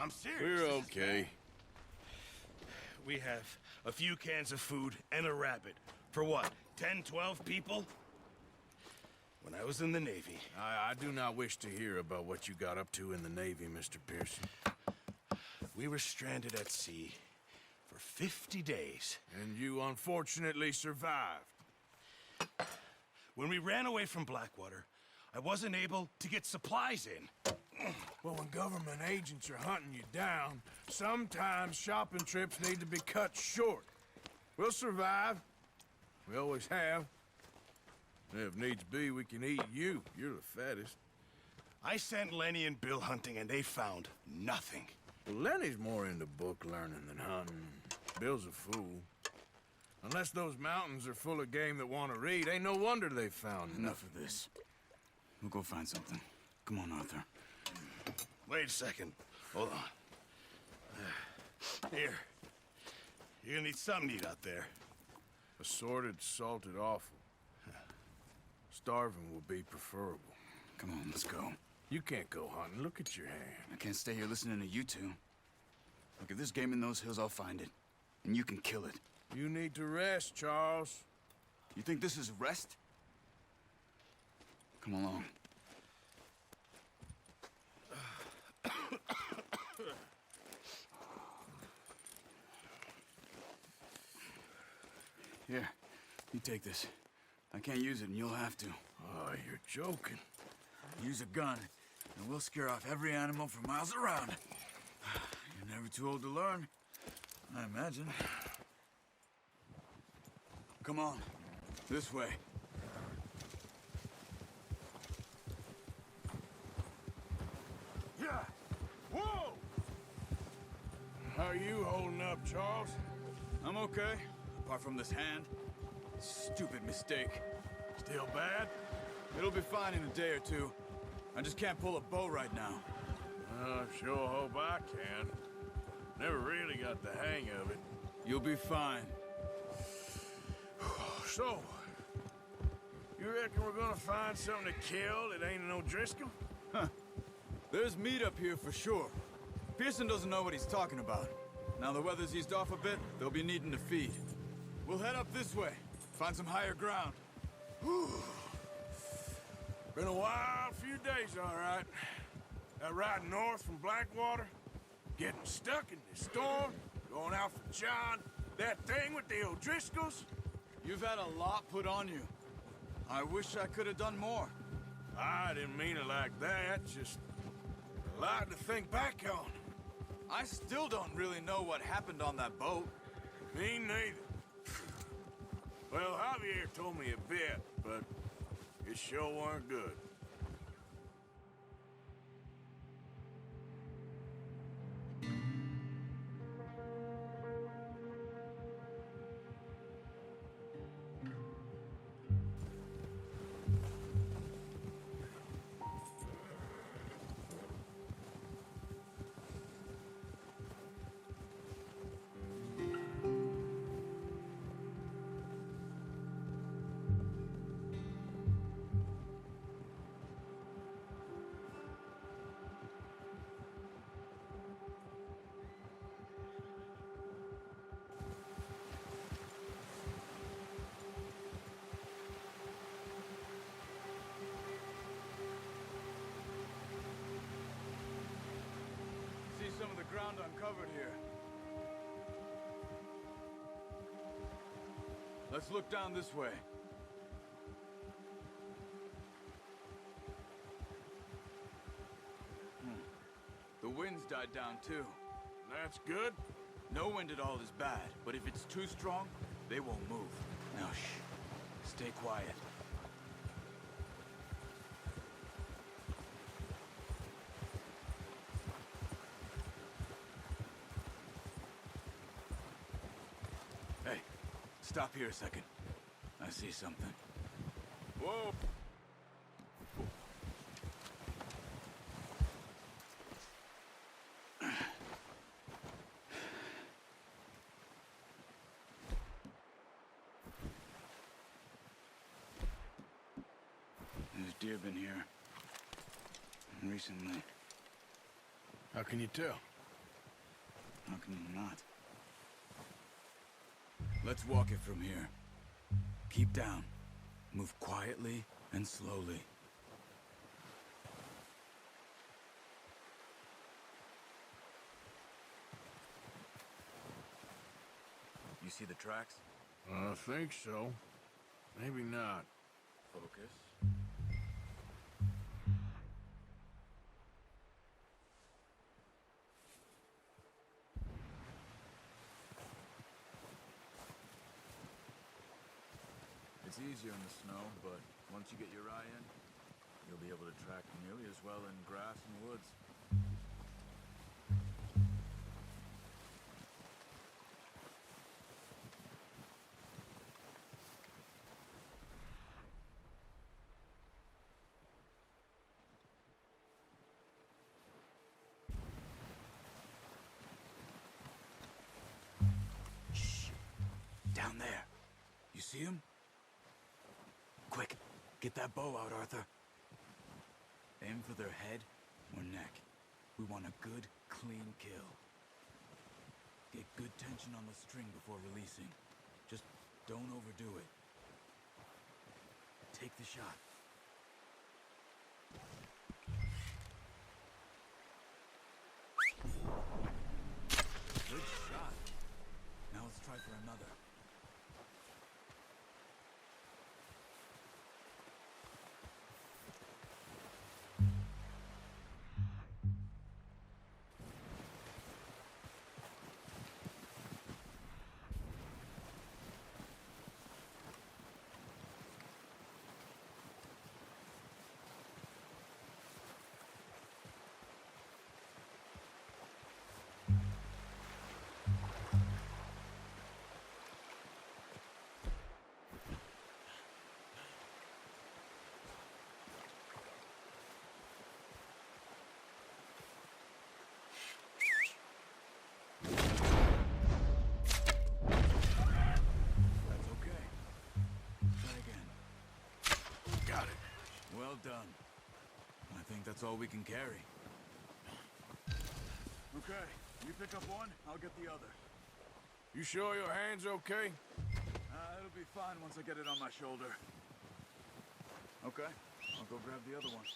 I'm serious. We're okay. We have a few cans of food and a rabbit. For what, 10, 12 people? When I was in the Navy... I do not wish to hear about what you got up to in the Navy, Mr. Pearson. We were stranded at sea for 50 days. And you unfortunately survived. When we ran away from Blackwater, I wasn't able to get supplies in. Well, when government agents are hunting you down, sometimes shopping trips need to be cut short. We'll survive. We always have. And if needs be, we can eat you. You're the fattest. I sent Lenny and Bill hunting, and they found nothing. Well, Lenny's more into book learning than hunting. Bill's a fool. Unless those mountains are full of game that want to read, ain't no wonder they found Enough of this. We'll go find something. Come on, Arthur. Wait a second. Hold on. Here. You're gonna need something to eat out there. Assorted, salted offal. Starving will be preferable. Come on, let's go. You can't go hunting. Look at your hand. I can't stay here listening to you two. Look, if there's game in those hills, I'll find it. And you can kill it. You need to rest, Charles. You think this is rest? Come along. Here, you take this. I can't use it, and you'll have to. Oh, you're joking. Use a gun, and we'll scare off every animal for miles around. You're never too old to learn, I imagine. Come on, this way. Yeah. Whoa! How are you holding up, Charles? I'm okay, apart from this hand. Stupid mistake. Still bad? It'll be fine in a day or two. I just can't pull a bow right now. I sure hope I can. Never really got the hang of it. You'll be fine. So, you reckon we're gonna find something to kill that ain't no Driscoll? Huh. There's meat up here for sure. Pearson doesn't know what he's talking about. Now the weather's eased off a bit, they'll be needing to feed. We'll head up this way, find some higher ground. Been a wild few days, all right. That ride north from Blackwater, getting stuck in the storm, going out for John, that thing with the O'Driscolls. You've had a lot put on you. I wish I could have done more. I didn't mean it like that, just a lot to think back on. I still don't really know what happened on that boat. Me neither. Well, Javier told me a bit, but it sure weren't good. See some of the ground uncovered here. Let's look down this way. The wind's died down too. That's good. No wind at all is bad, but if it's too strong, they won't move. Now shh. Stay quiet. Hey, stop here a second. I see something. Whoa. There's deer been here. Recently. How can you tell? How can you not? Let's walk it from here. Keep down. Move quietly and slowly. You see the tracks? I think so. Maybe not. Focus. It's easier in the snow, but once you get your eye in, you'll be able to track nearly as well in grass and woods. Shh! Down there. You see him? Quick, get that bow out, Arthur. Aim for their head or neck. We want a good, clean kill. Get good tension on the string before releasing. Just don't overdo it. Take the shot. Good shot. Now let's try for another. Well done. I think that's all we can carry. Okay, you pick up one, I'll get the other. You sure your hand's okay? It'll be fine once I get it on my shoulder. Okay, I'll go grab the other one.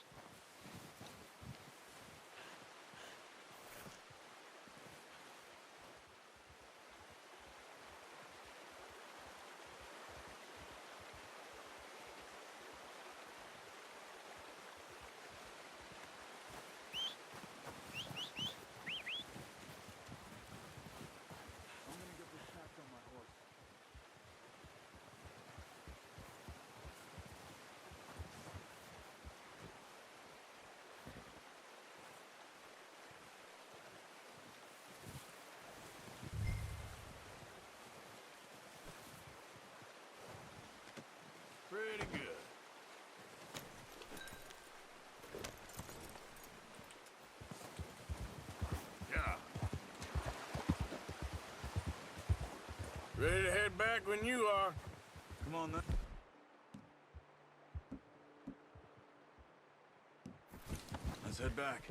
Pretty good. Yeah. Ready to head back when you are. Come on, then. Let's head back.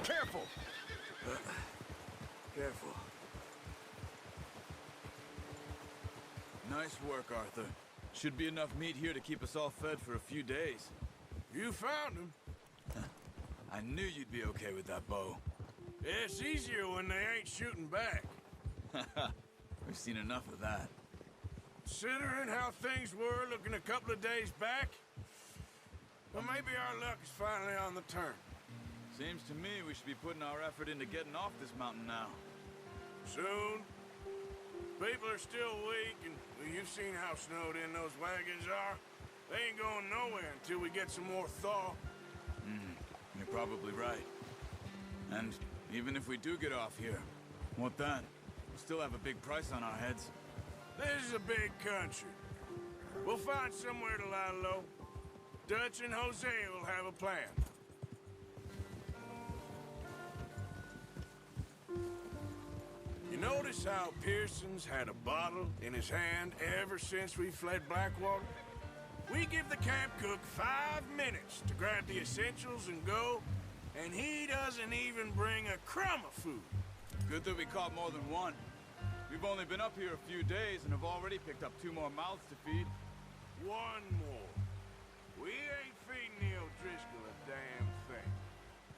Careful! Careful. Nice work, Arthur. Should be enough meat here to keep us all fed for a few days. You found him. I knew you'd be okay with that bow. It's easier when they ain't shooting back. We've seen enough of that. Considering how things were looking a couple of days back, well, maybe our luck is finally on the turn. Seems to me we should be putting our effort into getting off this mountain now. Soon. People are still weak, and well, you've seen how snowed in those wagons are. They ain't going nowhere until we get some more thaw. You're probably right. And even if we do get off here, what then? We'll still have a big price on our heads. This is a big country. We'll find somewhere to lie low. Dutch and Hosea will have a plan. You notice how Pearson's had a bottle in his hand ever since we fled Blackwater? We give the camp cook 5 minutes to grab the essentials and go, And he doesn't even bring a crumb of food. Good that we caught more than one. We've only been up here a few days and have already picked up 2 more mouths to feed. One more. We ain't feeding the O'Driscoll a damn thing.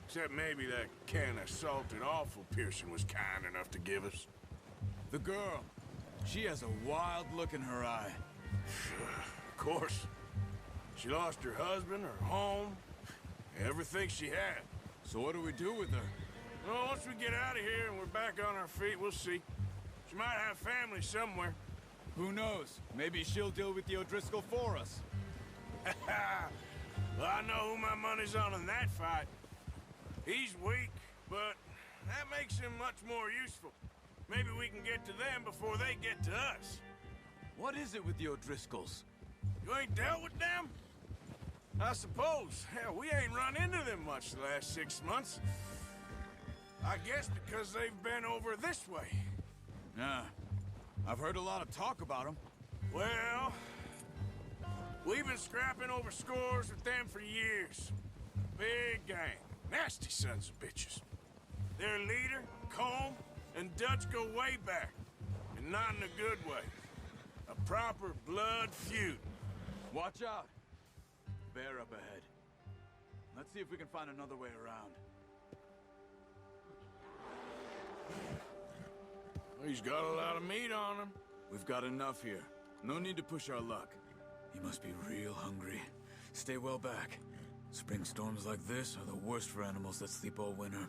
Except maybe that can of salted offal Pearson was kind enough to give us. The girl. She has a wild look in her eye. Of course. She lost her husband, her home, everything she had. So what do we do with her? Well, once we get out of here and we're back on our feet, we'll see. She might have family somewhere. Who knows? Maybe she'll deal with the O'Driscoll for us. Well, I know who my money's on in that fight. He's weak, but that makes him much more useful. Maybe we can get to them before they get to us. What is it with the O'Driscolls? You ain't dealt with them? I suppose. Hell, we ain't run into them much the last 6 months. I guess because they've been over this way. Nah. I've heard a lot of talk about them. Well, we've been scrapping over scores with them for years. Big gang. Nasty sons of bitches. Their leader, Combe, and Dutch go way back. And not in a good way. A proper blood feud. Watch out. Bear up ahead. Let's see if we can find another way around. He's got a lot of meat on him. We've got enough here. No need to push our luck. He must be real hungry. Stay well back. Spring storms like this are the worst for animals that sleep all winter.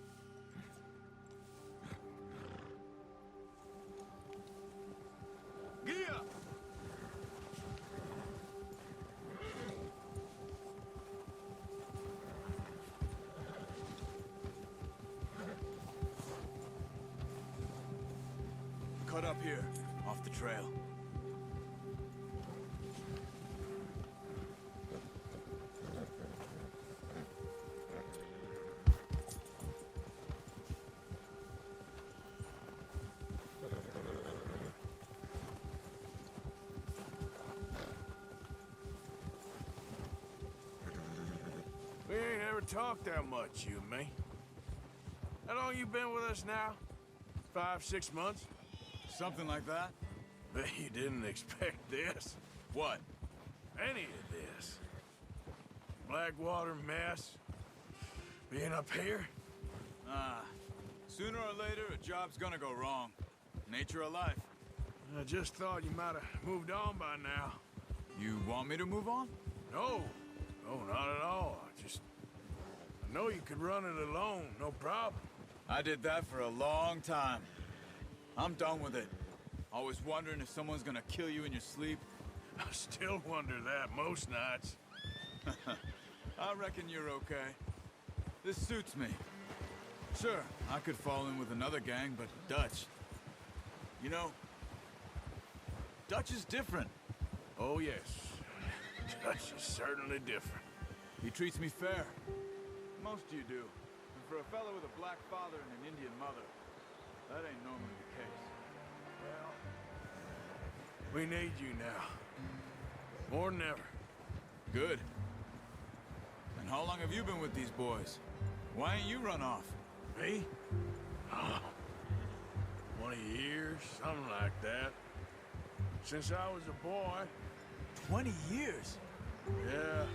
Gia! Cut up here, off the trail. We ain't ever talked that much, you and me. How long you been with us now? 5, 6 months? Something like that? Bet you didn't expect this. What? Any of this. Blackwater mess. Being up here. Sooner or later, a job's gonna go wrong. Nature of life. I just thought you might have moved on by now. You want me to move on? No. No, not at all. I know you could run it alone, no problem. I did that for a long time. I'm done with it. Always wondering if someone's gonna kill you in your sleep. I still wonder that most nights. I reckon you're okay. This suits me. Sure, I could fall in with another gang, but Dutch... You know, Dutch is different. Oh, yes. Dutch is certainly different. He treats me fair. Most of you do. And for a fellow with a black father and an Indian mother, that ain't normally the case. Well, we need you now. More than ever. Good. And how long have you been with these boys? Why ain't you run off? Me? Oh, 20 years, something like that. Since I was a boy. 20 years? Yeah.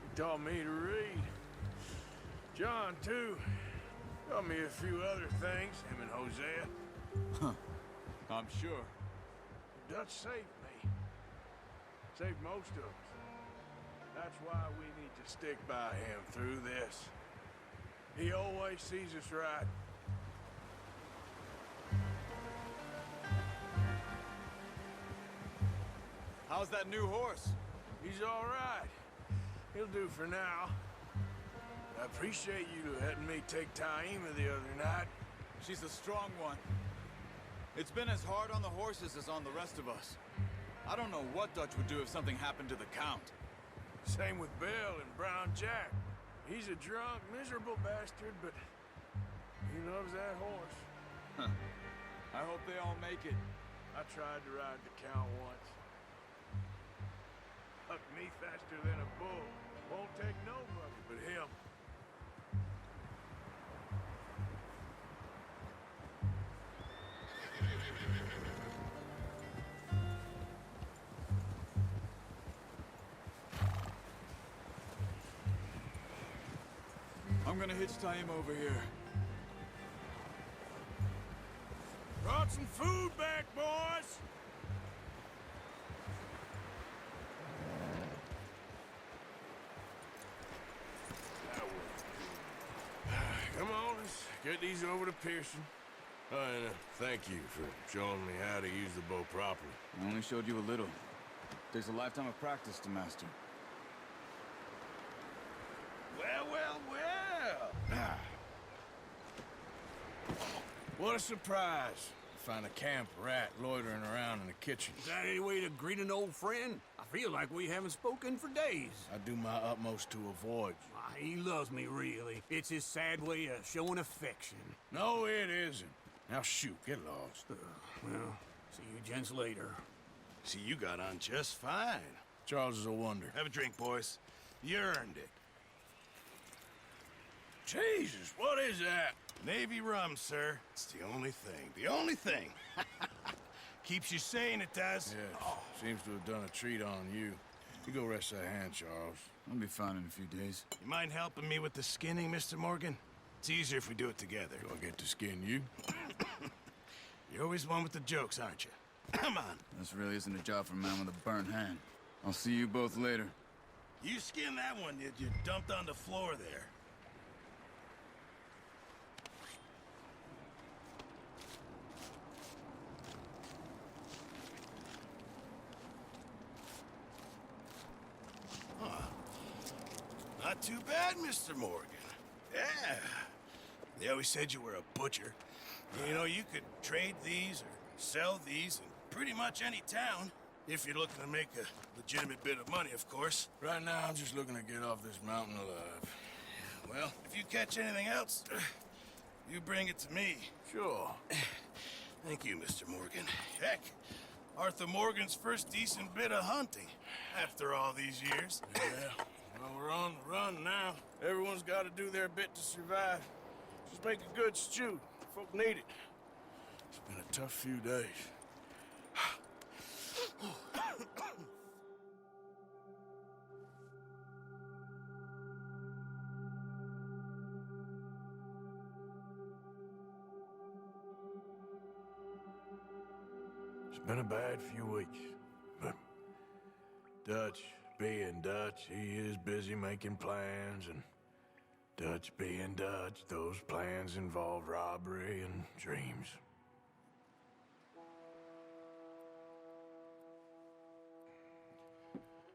He taught me to read. John, too. Taught me a few other things, him and Hosea. Huh. I'm sure. Dutch saved me. Saved most of us. That's why we need to stick by him through this. He always sees us right. How's that new horse? He's all right. He'll do for now. I appreciate you letting me take Taima the other night. She's a strong one. It's been as hard on the horses as on the rest of us. I don't know what Dutch would do if something happened to the Count. Same with Bill and Brown Jack. He's a drunk, miserable bastard, but he loves that horse. Huh. I hope they all make it. I tried to ride the Count once. Hucked me faster than a bull. Won't take nobody but him. I'm gonna hitch tie him over here. Brought some food back, boys! Come on, let's get these over to Pearson. Oh, and thank you for showing me how to use the bow properly. I only showed you a little. Takes a lifetime of practice to master. Well, well, well. What a surprise. Find a camp rat loitering around in the kitchen. Is that any way to greet an old friend? I feel like we haven't spoken for days. I do my utmost to avoid you. Why, he loves me, really. It's his sad way of showing affection. No, it isn't. Now shoot, get lost. Well, see you gents later. See, you got on just fine. Charles is a wonder. Have a drink, boys. You earned it. Jesus, what is that? Navy rum, sir. It's the only thing. The only thing. Keeps you sane, it does. Yes, seems to have done a treat on you. You go rest that hand, Charles. I'll be fine in a few days. You mind helping me with the skinning, Mr. Morgan? It's easier if we do it together. Do I get to skin you? You're always one with the jokes, aren't you? Come on. This really isn't a job for a man with a burnt hand. I'll see you both later. You skinned that one you dumped on the floor there. Not too bad, Mr. Morgan. Yeah. They always said you were a butcher. You know, you could trade these or sell these in pretty much any town. If you're looking to make a legitimate bit of money, of course. Right now, I'm just looking to get off this mountain alive. Well, if you catch anything else, you bring it to me. Sure. Thank you, Mr. Morgan. Heck, Arthur Morgan's first decent bit of hunting after all these years. Yeah. Well, we're on the run now. Everyone's got to do their bit to survive. Just make a good stew. Folk need it. It's been a tough few days. It's been a bad few weeks, but Dutch being Dutch, he is busy making plans, and Dutch being Dutch, those plans involve robbery and dreams.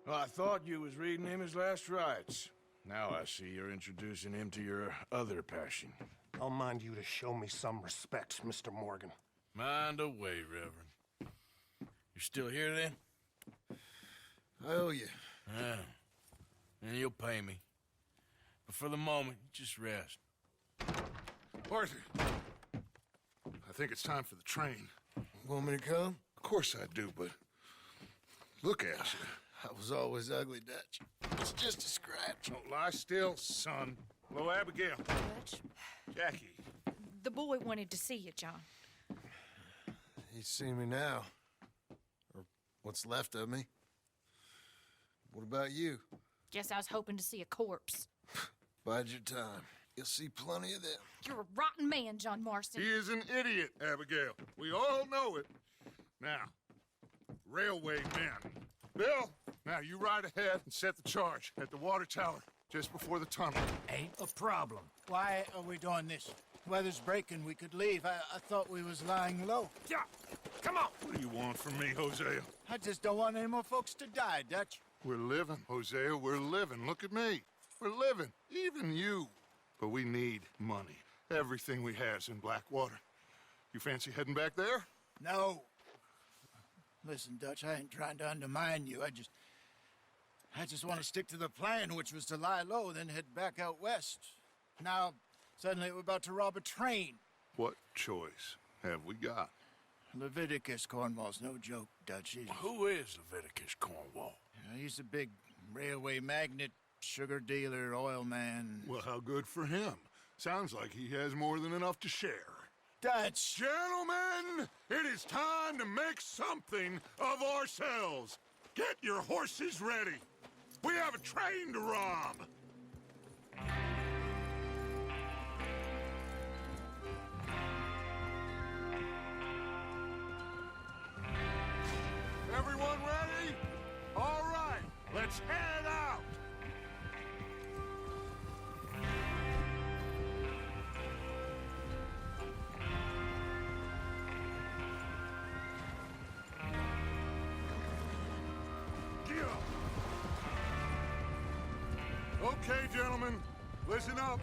Well, I thought you was reading him his last rites. Now I see you're introducing him to your other passion. I'll mind you to show me some respect, Mr. Morgan. Mind away, Reverend. You're still here, then? I owe you. Yeah. And you'll pay me. But for the moment, just rest. Arthur, I think it's time for the train. Want me to come? Of course I do, but look at you. I was always ugly, Dutch. It's just a scratch. Don't lie still, son. Hello, Abigail. Dutch, Jackie. the boy wanted to see you, John. He's seen me now. Or what's left of me. What about you? Guess I was hoping to see a corpse. Bide your time. You'll see plenty of them. You're a rotten man, John Marston. He is an idiot, Abigail. We all know it. Now, railway men. Bill, now you ride ahead and set the charge at the water tower just before the tunnel. Ain't a problem. Why are we doing this? Weather's breaking. We could leave. I thought we was lying low. Yeah, come on. What do you want from me, Hosea? I just don't want any more folks to die, Dutch. We're living, Hosea. We're living. Look at me. We're living. Even you. But we need money. Everything we have's in Blackwater. You fancy heading back there? No. Listen, Dutch, I ain't trying to undermine you. I just want to stick to the plan, which was to lie low, then head back out west. Now, suddenly we're about to rob a train. What choice have we got? Leviticus Cornwall's no joke, Dutch. Who is Leviticus Cornwall? He's a big railway magnate, sugar dealer, oil man. Well, how good for him. Sounds like he has more than enough to share. Dutch! Gentlemen, it is time to make something of ourselves. Get your horses ready. We have a train to rob. Let's head out! Okay, gentlemen, listen up,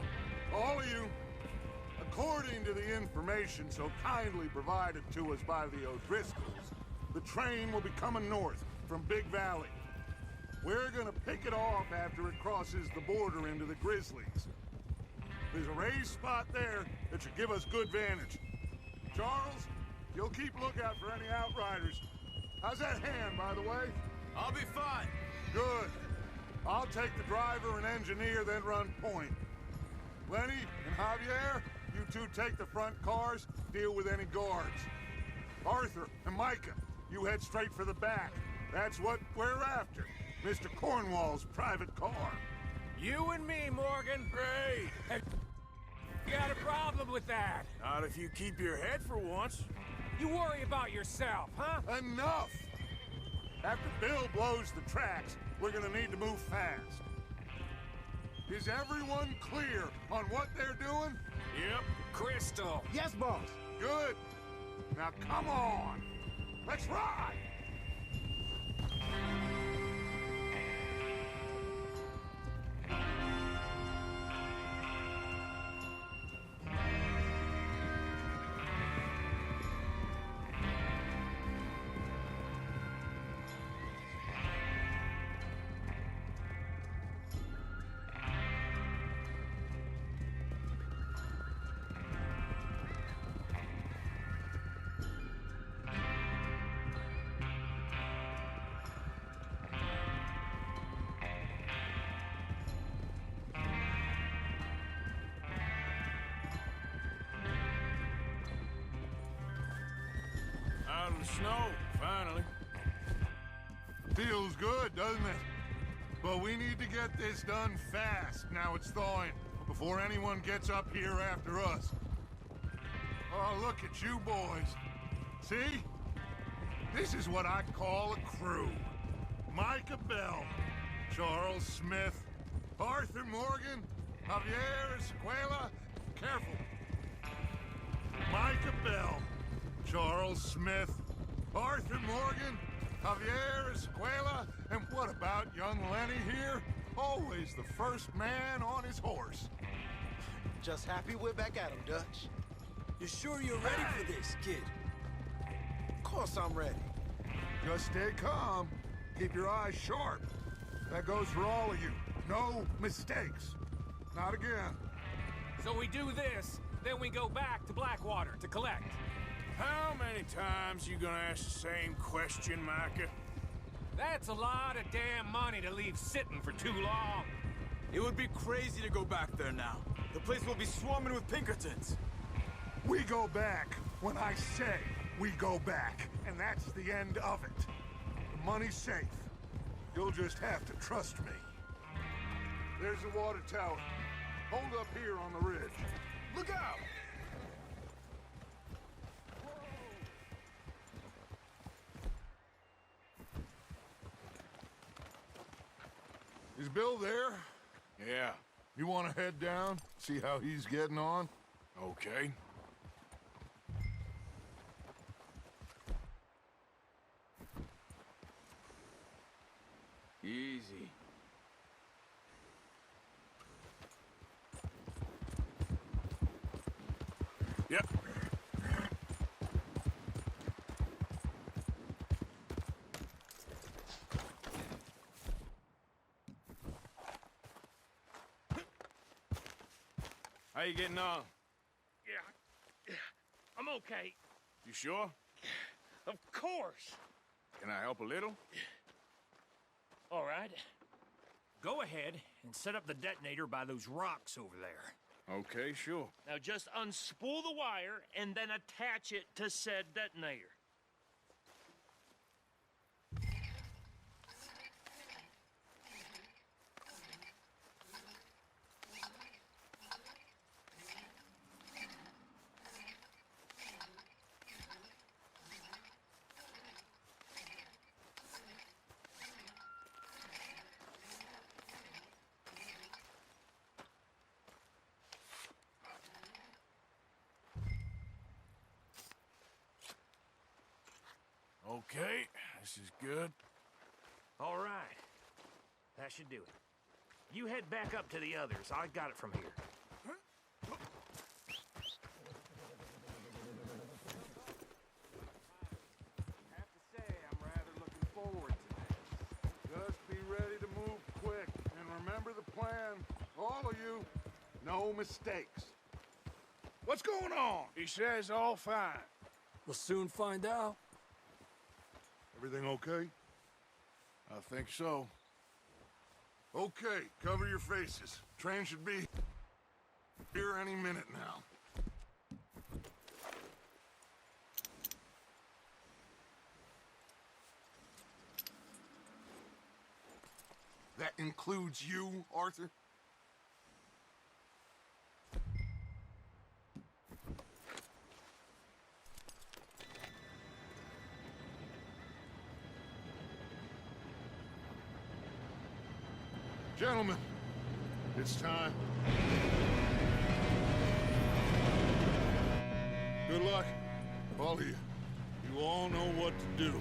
all of you. According to the information so kindly provided to us by the O'Driscolls, the train will be coming north from Big Valley. We're gonna pick it off after it crosses the border into the Grizzlies. There's a raised spot there that should give us good vantage. Charles, you'll keep lookout for any outriders. How's that hand, by the way? I'll be fine. Good. I'll take the driver and engineer, then run point. Lenny and Javier, you two take the front cars, deal with any guards. Arthur and Micah, you head straight for the back. That's what we're after. Mr. Cornwall's private car. You and me, Morgan. Great. You got a problem with that? Not if you keep your head for once. You worry about yourself, huh? Enough! After Bill blows the tracks, we're gonna need to move fast. Is everyone clear on what they're doing? Yep. Crystal. Yes, boss. Good. Now come on. Let's ride! Out of the snow, finally. Feels good, doesn't it? But we need to get this done fast, now it's thawing, before anyone gets up here after us. Oh, look at you boys. See? This is what I call a crew. Micah Bell, Charles Smith, Arthur Morgan, Javier Escuela. Careful. Micah Bell, Charles Smith, Arthur Morgan, Javier Escuela, and what about young Lenny here? Always the first man on his horse. Just happy we're back at him, Dutch. You sure you're ready for this, kid? Of course I'm ready. Just stay calm. Keep your eyes sharp. That goes for all of you. No mistakes. Not again. So we do this, then we go back to Blackwater to collect. How many times you gonna ask the same question, Micah? That's a lot of damn money to leave sitting for too long. It would be crazy to go back there now. The place will be swarming with Pinkertons. We go back when I say we go back, and that's the end of it. The money's safe. You'll just have to trust me. There's the water tower. Hold up here on the ridge. Look out! Is Bill there? Yeah. You want to head down, see how he's getting on? Okay. Easy. Yep. How you getting on? Yeah, I'm okay. You sure? Of course. Can I help a little? All right. Go ahead and set up the detonator by those rocks over there. Okay, sure. Now just unspool the wire and then attach it to said detonator. Okay, this is good. All right. That should do it. You head back up to the others. I got it from here. I have to say, I'm rather looking forward to this. Just be ready to move quick, and remember the plan. All of you, no mistakes. What's going on? He says all fine. We'll soon find out. Everything okay? I think so. Okay, cover your faces. Train should be here any minute now. That includes you, Arthur? Gentlemen, it's time. Good luck, all of you. You all know what to do.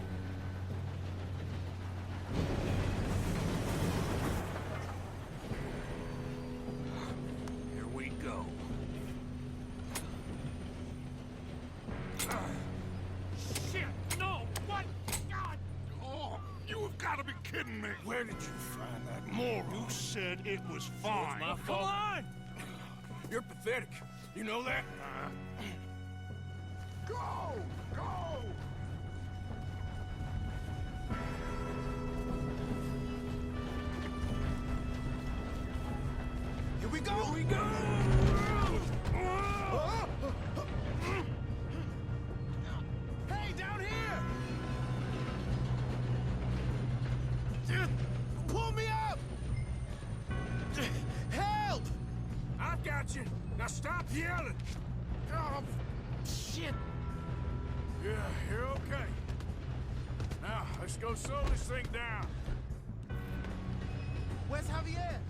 Here we go. Shit! No! What? God! Oh, you have got to be kidding me. Where did you find that moron? You said it was fine. My Come fault. on! You're pathetic. You know that? Go! Go! Here we go! Here we go! Hey, down here! Just pull me up! Help! I've got you. Now stop yelling. Oh, shit! Yeah, you're okay. Now, let's go slow this thing down. Where's Javier?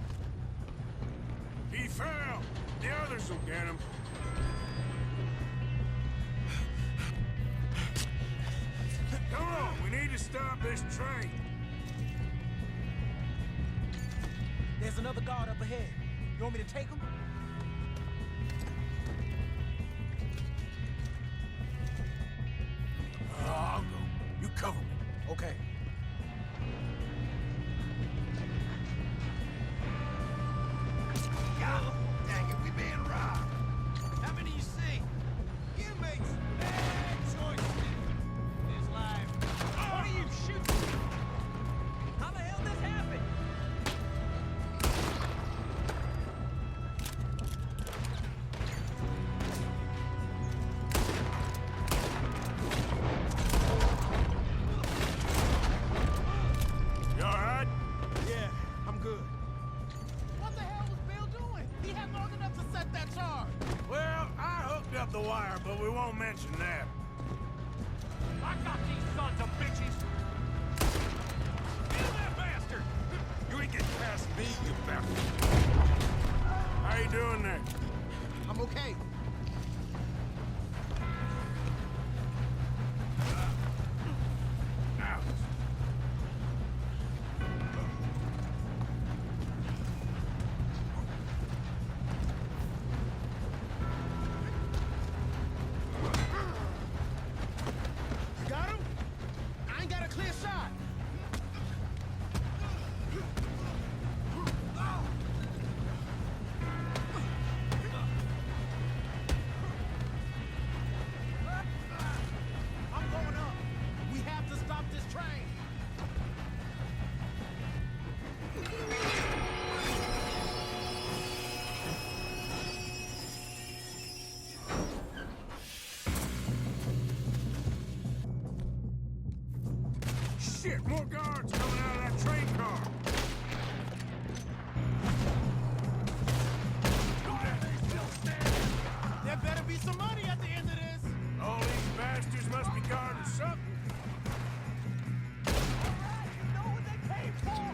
He fell. The others will get him. Come on, we need to stop this train. There's another guard up ahead. You want me to take him? I'll go. You cover me. Okay. God dang it, we being robbed. How many you see? Inmates. Bad choice. His life. What are you shooting? How the hell this happened? You all right? Yeah, I'm good. What the hell was Bill doing? He had long enough to set that charge. Well, I hooked up the wire, but we won't mention that. I got these sons of bitches! Kill that bastard! You ain't getting past me, you bastard. How you doing there? I'm okay. Now. You got him? I ain't got a clear shot. I'm going up. We have to stop this train. Shit, more guards coming out of that train car. There better be some money at the end of this. All these bastards must be guarding something. You know what they paid for?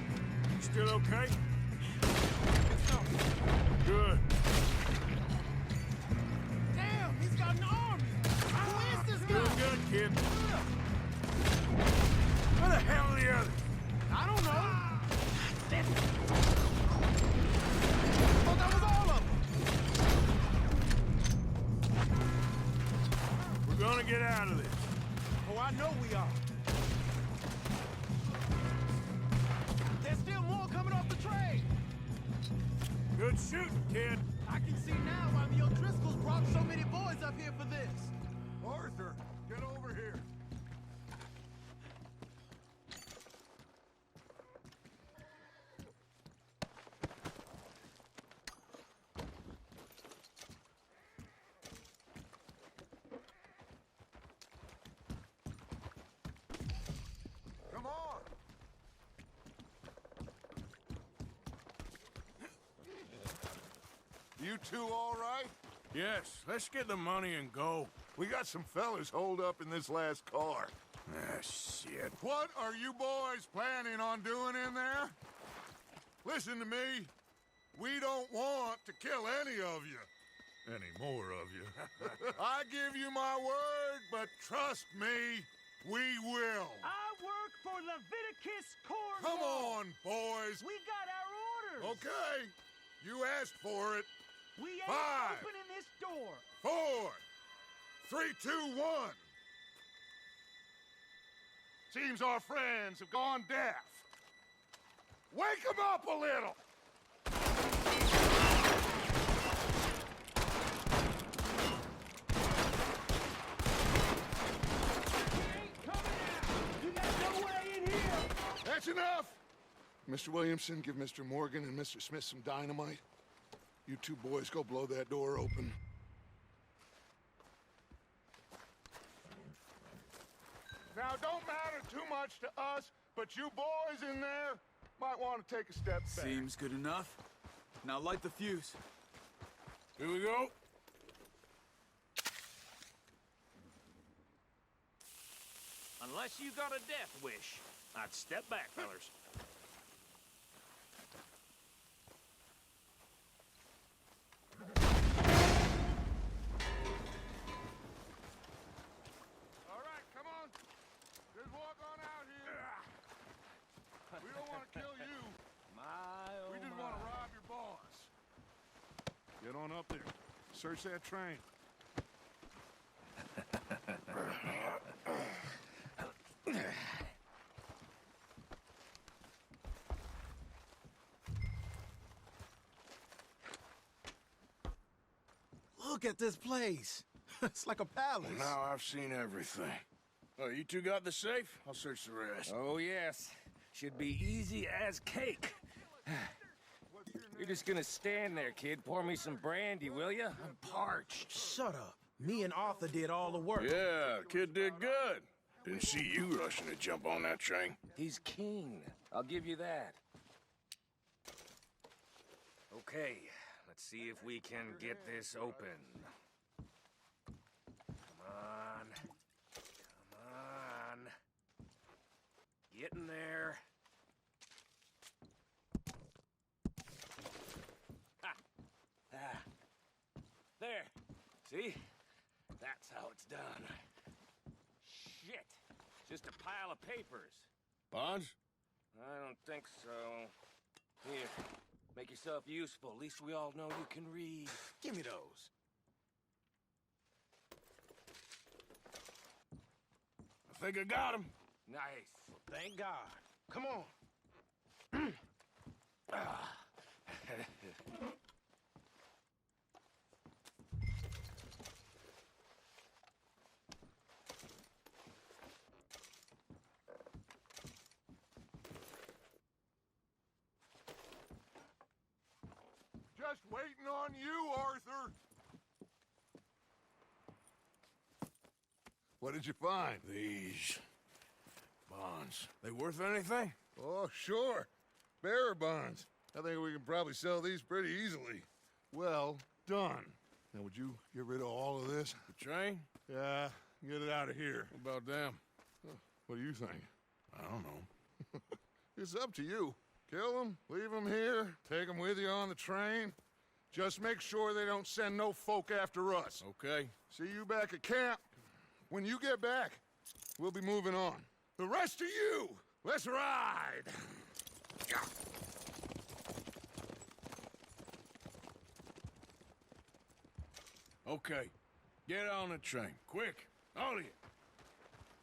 You still okay? Good. Damn, he's got an army. Who is this guy? Doing good, kid. want to get out of this. Oh, I know we are. There's still more coming off the train. Good shooting, kid. I can see now why the O'Driscolls brought so many boys up here for this. Arthur, get over here. Come on. You two all right? Yes, let's get the money and go. We got some fellas holed up in this last car. Ah, shit. What are you boys planning on doing in there? Listen to me. We don't want to kill any of you. Any more of you. I give you my word, but trust me, we will. I work for Leviticus Corps. Come on, boys. We got our orders. Okay. You asked for it. We ain't 5, opening this door. 4, 3, 2, 1. Seems our friends have gone deaf. Wake them up a little. You got no way in here. That's enough. Mr. Williamson, give Mr. Morgan and Mr. Smith some dynamite. You two boys go blow that door open. Now, don't matter too much to us, but you boys in there might want to take a step back. Seems good enough. Now light the fuse. Here we go. Unless you got a death wish, I'd step back, fellers. All right, come on. Just walk on out here. We don't want to kill you. We just want to rob your boss. Get on up there. Search that train. Look at this place. It's like a palace. Now I've seen everything. Oh, you two got the safe? I'll search the rest. Oh, yes. Should be easy as cake. You're just gonna stand there, kid. Pour me some brandy, will you? I'm parched. Shut up. Me and Arthur did all the work. Yeah, kid did good. Didn't see you rushing to jump on that train. He's keen. I'll give you that. Okay, let's see if we can get this open. Come on. Come on. Get in there. Ha! Ah. There. See? That's how it's done. Shit. Just a pile of papers. Bonds? I don't think so. Here, make yourself useful. At least we all know you can read. Give me those. I think I got him. Nice. Thank God. Come on. Just waiting on you, Arthur. What did you find? These bonds. They worth anything? Oh, sure. Bearer bonds. I think we can probably sell these pretty easily. Well done. Now, would you get rid of all of this? The train? Yeah, get it out of here. What about them? What do you think? I don't know. It's up to you. Kill them, leave them here, take them with you on the train. Just make sure they don't send no folk after us. Okay. See you back at camp. When you get back, we'll be moving on. The rest of you, let's ride! Okay. Get on the train. Quick. All of you.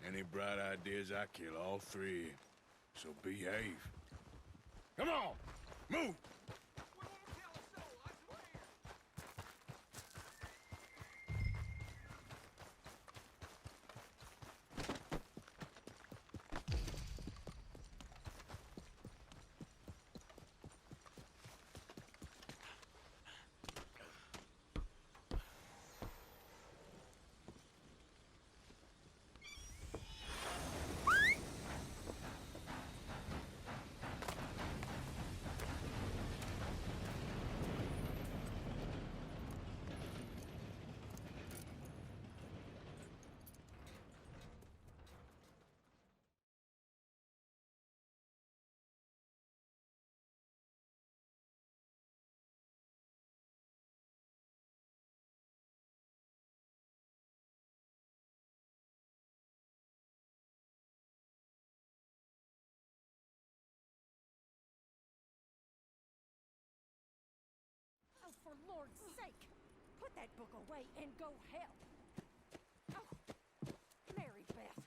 Any bright ideas, I kill all three. So behave. Come on, move! Oh, for Lord's sake, put that book away and go help. Oh, Mary Beth.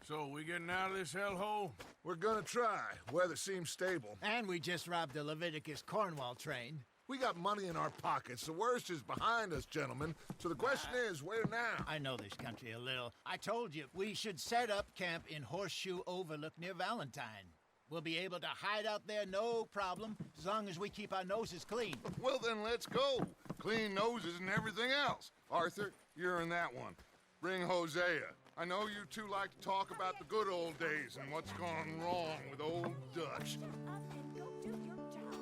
So, we getting out of this hellhole? We're gonna try. Weather seems stable. And we just robbed the Leviticus Cornwall train. We got money in our pockets. The worst is behind us, gentlemen. So the question is, where now? I know this country a little. I told you, we should set up camp in Horseshoe Overlook near Valentine. We'll be able to hide out there, no problem, as long as we keep our noses clean. Well, then let's go. Clean noses and everything else. Arthur, you're in that one. Bring Hosea. I know you two like to talk about the good old days and what's gone wrong with old Dutch. Shut up and go do your job.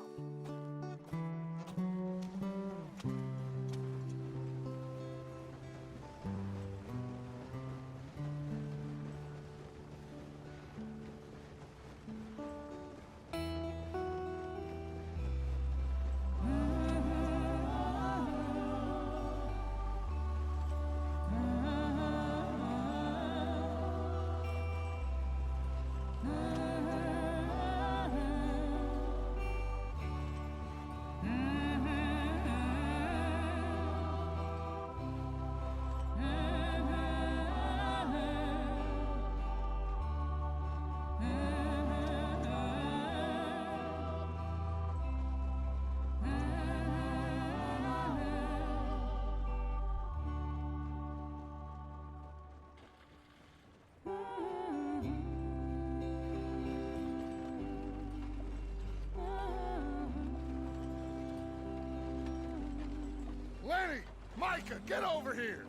Lenny! Micah, get over here!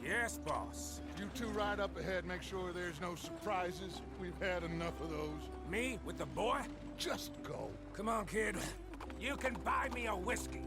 Yes, boss. You two ride up ahead, make sure there's no surprises. We've had enough of those. Me with the boy? Just go. Come on, kid. You can buy me a whiskey.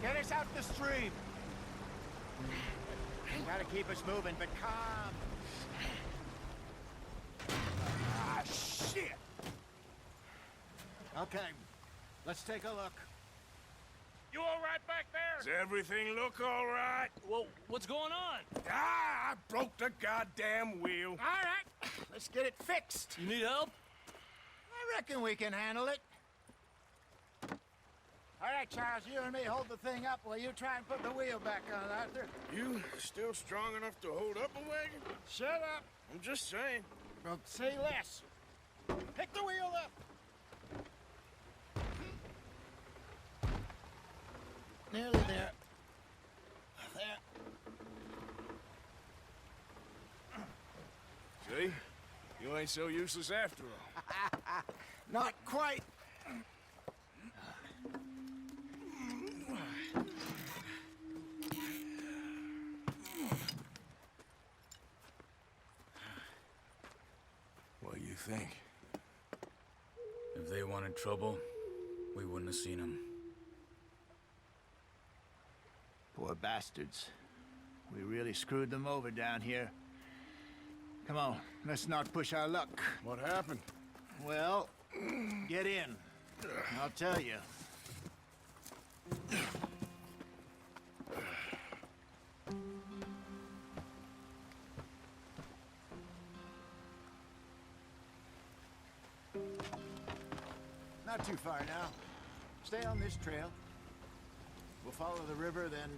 Get us out the stream. Gotta keep us moving, but calm. Ah, shit! Okay, let's take a look. You all right back there? Does everything look all right? Well, what's going on? Ah, I broke the goddamn wheel. All right, let's get it fixed. You need help? I reckon we can handle it. All right, Charles, you and me hold the thing up while you try and put the wheel back on, Arthur. You still strong enough to hold up a wagon? Shut up. I'm just saying. Well, say less. Pick the wheel up. Nearly there. There. See? You ain't so useless after all. Not quite. think? If they wanted trouble, we wouldn't have seen them. Poor bastards. We really screwed them over down here. Come on, let's not push our luck. What happened? Well, get in. I'll tell you. Not too far now. Stay on this trail. We'll follow the river, then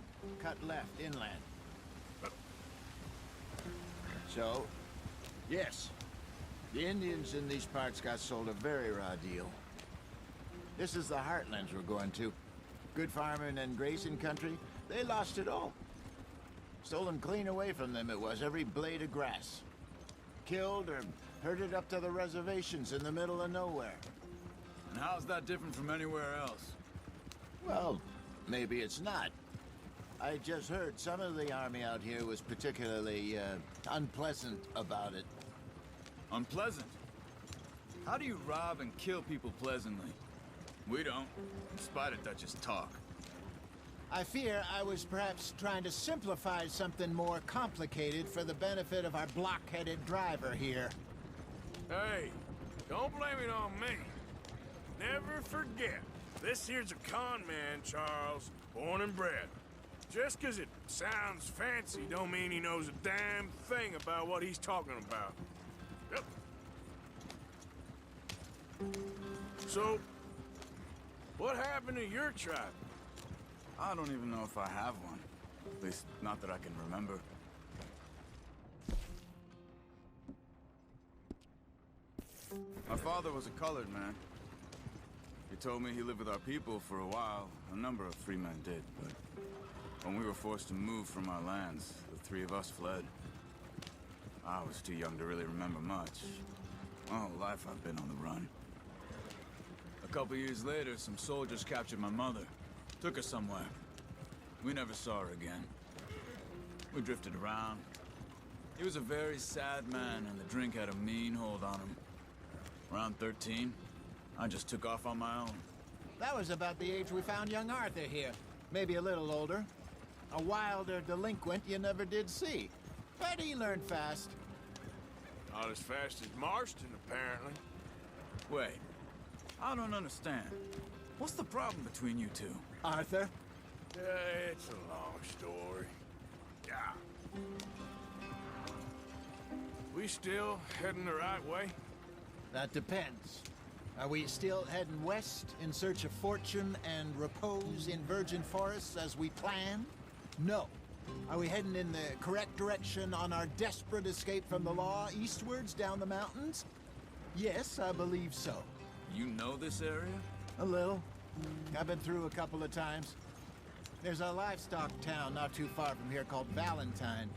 cut left inland. So, yes, the Indians in these parts got sold a very raw deal. This is the heartlands we're going to. Good farming and grazing country, they lost it all. Stolen clean away from them it was, every blade of grass. Killed or herded up to the reservations in the middle of nowhere. And how's that different from anywhere else? Well, maybe it's not. I just heard some of the army out here was particularly, unpleasant about it. Unpleasant? How do you rob and kill people pleasantly? We don't, in spite of Dutch's talk. I fear I was perhaps trying to simplify something more complicated for the benefit of our block-headed driver here. Hey, don't blame it on me. Never forget, this here's a con man, Charles, born and bred. Just 'cause it sounds fancy don't mean he knows a damn thing about what he's talking about. Yep. So, what happened to your tribe? I don't even know if I have one. At least, not that I can remember. My father was a colored man. He told me he lived with our people for a while. A number of free men did, but when we were forced to move from our lands, the three of us fled. I was too young to really remember much. My whole life I've been on the run. A couple years later, some soldiers captured my mother. Took her somewhere. We never saw her again. We drifted around. He was a very sad man, and the drink had a mean hold on him. Around 13, I just took off on my own. That was about the age we found young Arthur here. Maybe a little older. A wilder delinquent you never did see. But he learned fast. Not as fast as Marston, apparently. Wait, I don't understand. What's the problem between you two? Arthur? It's a long story. Yeah. We still heading the right way? That depends. Are we still heading west in search of fortune and repose in virgin forests as we planned? No. Are we heading in the correct direction on our desperate escape from the law eastwards down the mountains? Yes, I believe so. You know this area? A little. I've been through a couple of times. There's a livestock town not too far from here called Valentine.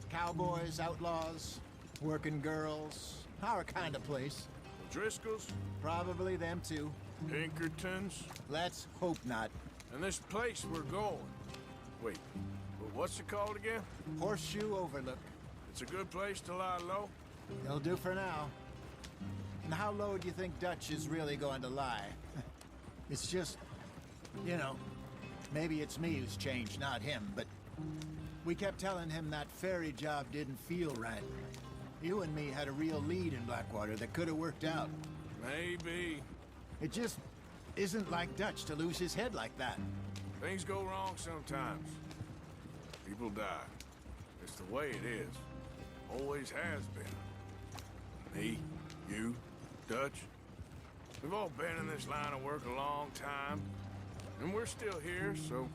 Cowboys, outlaws, working girls, our kind of place. Driscolls? Probably them too. Pinkertons? Let's hope not. And this place we're going. Wait, what's it called again? Horseshoe Overlook. It's a good place to lie low? It'll do for now. And how low do you think Dutch is really going to lie? It's just, you know, maybe it's me who's changed, not him, but we kept telling him that ferry job didn't feel right. You and me had a real lead in Blackwater that could have worked out. Maybe. It just isn't like Dutch to lose his head like that. Things go wrong sometimes. People die. It's the way it is. Always has been. Me, you, Dutch. We've all been in this line of work a long time. And we're still here, so...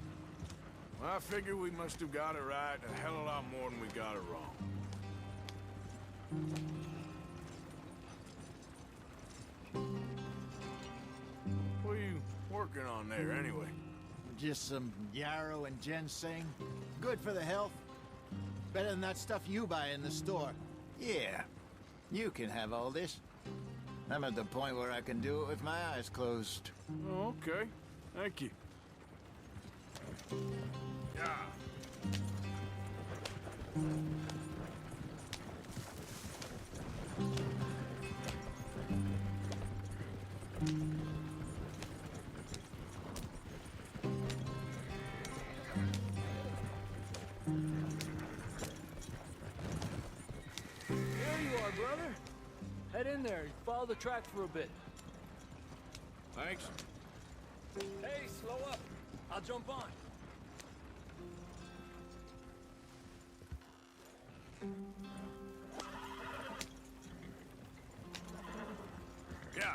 well, I figure we must have got it right a hell of a lot more than we got it wrong. What are you working on there, anyway? Just some yarrow and ginseng. Good for the health. Better than that stuff you buy in the store. Yeah, you can have all this. I'm at the point where I can do it with my eyes closed. Oh, okay. Thank you. Yeah. brother. Head in there and follow the track for a bit. Thanks. Hey, slow up. I'll jump on. Yeah.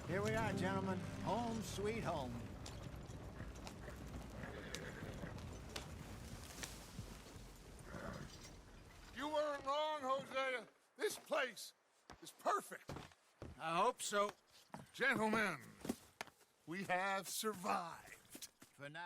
Here we are, gentlemen. Home sweet home. You weren't wrong, Hosea. This place is perfect. I hope so. Gentlemen, we have survived. For now.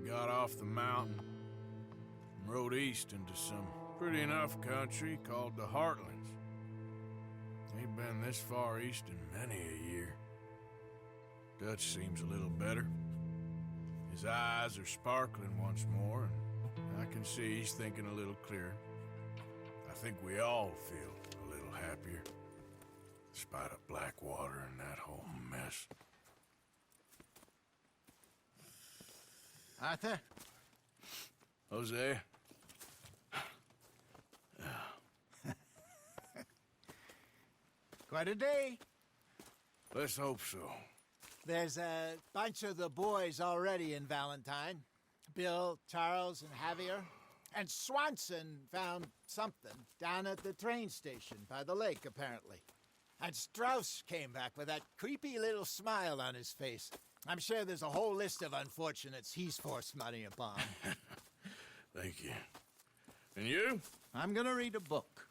Got off the mountain and rode east into some pretty enough country called the Heartlands. Ain't been this far east in many a year. Dutch seems a little better. His eyes are sparkling once more, and I can see he's thinking a little clearer. I think we all feel a little happier, despite of Blackwater and that whole mess. Arthur? Jose? Quite a day. Let's hope so. There's a bunch of the boys already in Valentine. Bill, Charles, and Javier. And Swanson found something down at the train station by the lake, apparently. And Strauss came back with that creepy little smile on his face. I'm sure there's a whole list of unfortunates he's forced money upon. Thank you. And you? I'm gonna read a book.